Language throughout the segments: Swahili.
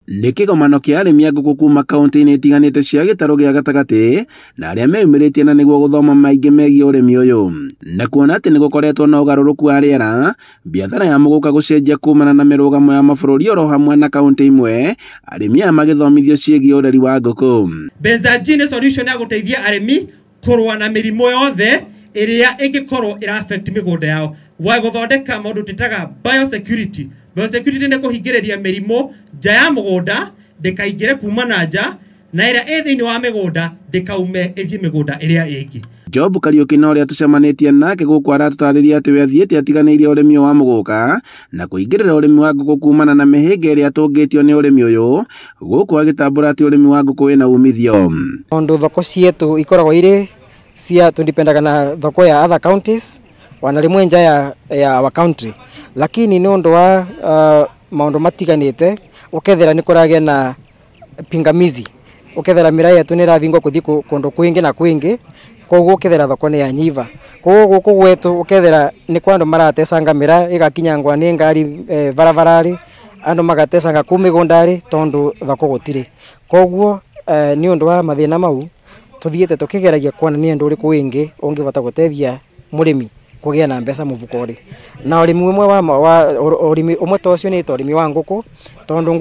nĩ kĩgomano kĩa arĩmi a ngũkũ kuma kaunti-inĩ itiganĩte cia gĩtarũ gĩa gatagatĩ na arĩa meyumĩrĩtie na nĩguo gũthoma maingĩ megiĩ ũrĩmi ũyũ, na kuona atĩ nĩ gũkoretwo na ũgarũrũku wa rĩera, biathara ya mũgũka gũcenjia kumana na mĩrũgamo ya mabũrũri oro hamwe na kaunti imwe, arĩmi aya magĩthomithio ciĩgiĩ ũreri wa ngũkũ. Benzaji nĩ solution ya gũteithia arĩmi kũrũa na mĩrimũ yothe ĩrĩa ĩngĩkorwo ĩra-affect mĩgũnda yao, wa gũthondeka maũndũ tũtaga biosecurity. Biosecurity nĩ kũhingĩrĩria mĩrimũ nja ya mũgũnda ndĩkaingĩre kuma na nja, na ĩrĩa ĩ thĩinĩ wa mĩgũnda ndĩkaume ĩthiĩ mĩgũnda ĩrĩa ĩngĩ. Job Kariuki na ũrĩa tũcemanĩtie nake gũkũ aratũtarĩria atĩ we athiĩte atiganĩirie ũrĩmi wa mũgũka na kũingĩrĩra ũrĩmi wa ngũkũ kumana na mĩhĩnga ĩrĩa atũngĩtio nĩ ũrĩmi ũyũ, gũkũ agĩtambũra atĩ ũrĩmi wa ngũkũ wĩna umithio. Tondũ thoko cietũ ikoragwo irĩ cia tũdipendaga na thoko ya other counties wana rĩmwe nja ya our country, lakini nĩ ũndũ wa maũndũ matiganĩte ũkethera nĩ kũragĩa na pingamizi, ũkethera mĩraa yetu nĩ ĩravingwo kũthiĩ kũndũ kwingĩ na kwingĩ, koguo ũkethera thoko nĩ yanyiva. Koguo gũkũ gwetũ ũkethera nĩ kwa andũ maratecanga mĩraa ĩgakinyangwa nĩ ngari barabarari, andũ magatecanga kuu mĩgũndarĩ tondũ thoko gũtirĩ. Koguo nĩ ũndũ wa mathĩna mau tũthiĩte tũkĩgeragia kuona nĩ ũndũ ũrĩkũ wĩngĩ ũngĩhota gũteithia mũrĩmi kũgĩa na mbeca mũhuko-inĩ. Na ũrĩmi ũmwe ũmwe ta ũcio nĩ ũrĩmi wa ngũkũ, tondũ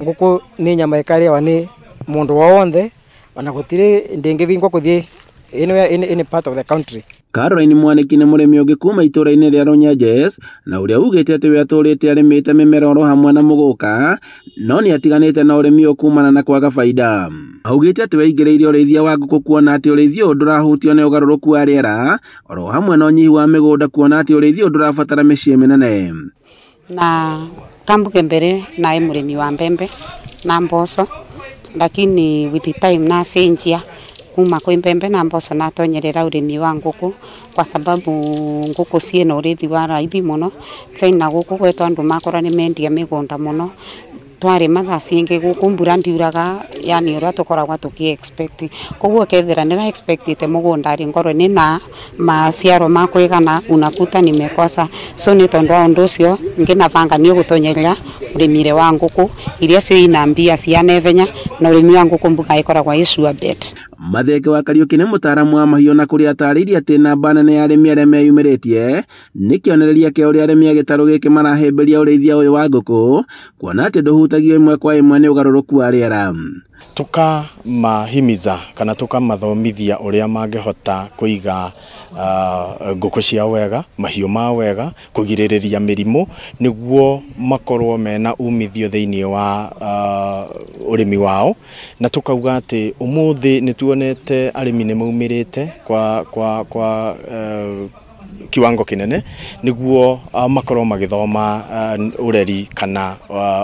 ngũkũ nĩ nyama ĩkarĩwa nĩ mũndũ wothe, ona gũtirĩ ndĩngĩvingwo kũthiĩ any part of the country. Caroline Mwaniki nĩ mũrĩmi ũngĩ kuma itũũra-inĩ rĩa Runyenjes, na ũrĩa ugĩte atĩ we atũrĩte arĩmĩte mĩmera oro hamwe na mũgũka, no nĩ atiganĩte na ũrĩmi ũyũ kumana na kwaga baida. Augĩte atĩ weingĩrĩire ũrĩithia wa ngũkũ kuona atĩ ũrĩithia ũyũ ndũrahutio nĩ ũgarũrũku wa rĩera, oro hamwe na ũnyihu wa mĩgũnda kuona atĩ ũrĩithia ũyũ ndũrabatara mĩciĩ mĩnene. Na kambuge mbere nae mũrĩmi wa mbembe na mboco, lakini with the time na cenjia kuma kwa mbembe na mboco na tonyerera ũrĩmi wa ngũkũ, kwa sababu ngũkũ ciena ũrĩithi wa raithi mũno. Thĩna gũkũ gwetũ andũ makora nĩ mendia mĩgũnda mũno, twarĩ mathaa cingĩ gũkũ mbura ndiuraga, yani ũrĩa tũkoragwo tũkĩ-expect. Koguo kethera nĩra expectĩte mũgũnda rĩ ngorwo nĩ na maciaro ma kũigana, unakuta nimekosa. So nĩ tondũ wa ũndũ ũcio ngĩnabanga nĩ gũtonyerera ũrĩmire wa ngũkũ iria cio ina mbia cia naihenya, na ũrĩmi wa ngũkũ mbuga ĩkoragwo ĩ sure bet. Mathenge wa Kariuki nĩ mũtaaramu wa mahiũ na kũrĩa atarĩirie atĩ namba nene ya arĩmi arĩa meyumĩrĩtie nĩ kĩonereria kĩa ũrĩa arĩmi a gĩtarũ gĩkĩ marahĩmbĩria ũrĩithia ũyũ wa ngũkũ, kuona atĩ ndũhutagio ĩmwe kwa ĩmwe nĩ ũgarũrũku wa rĩera. Tukamahimiza kana tukamathomithia ũrĩa mangĩhota kũiga ngũkũ ciao wega, mahiũ mao wega, kũgirĩrĩria mĩrimũ nĩguo makorwo mena umithio thĩinĩ wa ũrĩmi wao. Na tukauga atĩ ũmũthĩ nĩ tuonete arĩmi nĩ maumĩrĩte kwa kiwango kinene niguo makorwo magĩthoma ũreri kana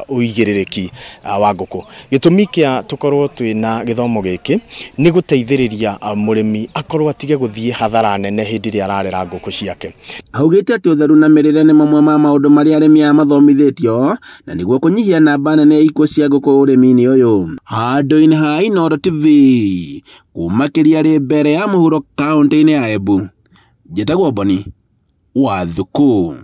ũigĩrĩrĩki wa ngũkũ. Gĩtũmi kĩa tukorwo twĩna gĩthomo gĩkĩ nĩ gũteithĩrĩria mũrĩmi akorwo atige gũthiĩ hathara nene hĩndĩ ĩrĩa ararera ngũkũ ciake. Augĩte atĩ ũtheru na mĩrĩre nĩ mamwe ma maũndũ marĩa arĩmi aya mathomithĩtio na nĩguo kũnyihia namba nene ya ikuũ cia ngũkũ ũrĩmi-inĩ ũyũ. Handũ-inĩ ha Inooro TV kuma Kĩriarĩ mbere ya mũhuro kaunti-inĩ ya Embu, njĩtagwo Boni Wathuku.